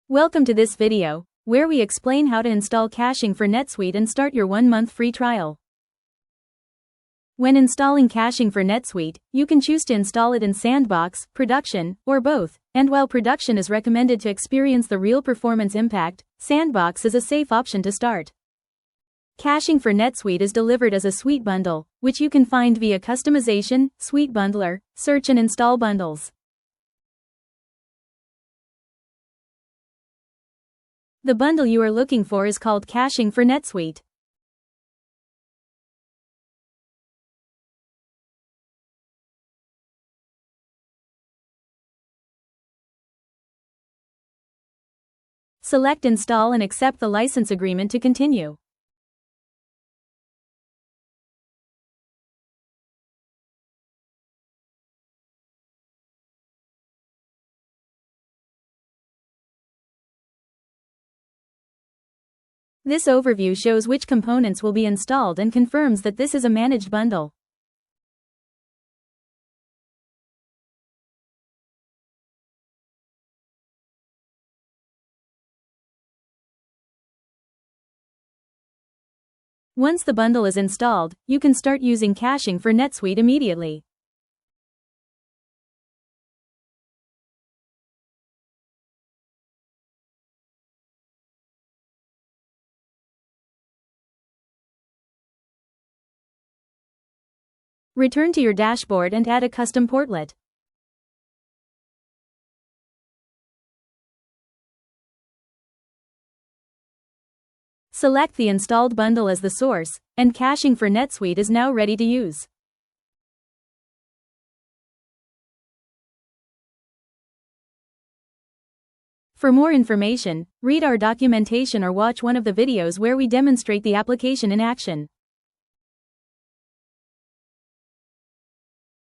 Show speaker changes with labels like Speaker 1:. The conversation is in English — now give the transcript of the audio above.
Speaker 1: Welcome to this video, where we explain how to install caching for NetSuite and start your 1-month free trial. When installing caching for NetSuite, you can choose to install it in Sandbox, Production, or both, and while Production is recommended to experience the real performance impact, Sandbox is a safe option to start. Caching for NetSuite is delivered as a suite bundle, which you can find via Customization, Suite Bundler, Search and Install Bundles. The bundle you are looking for is called Caching for NetSuite. Select Install and accept the license agreement to continue. This overview shows which components will be installed and confirms that this is a managed bundle. Once the bundle is installed, you can start using caching for NetSuite immediately. Return to your dashboard and add a custom portlet. Select the installed bundle as the source, and caching for NetSuite is now ready to use. For more information, read our documentation or watch one of the videos where we demonstrate the application in action.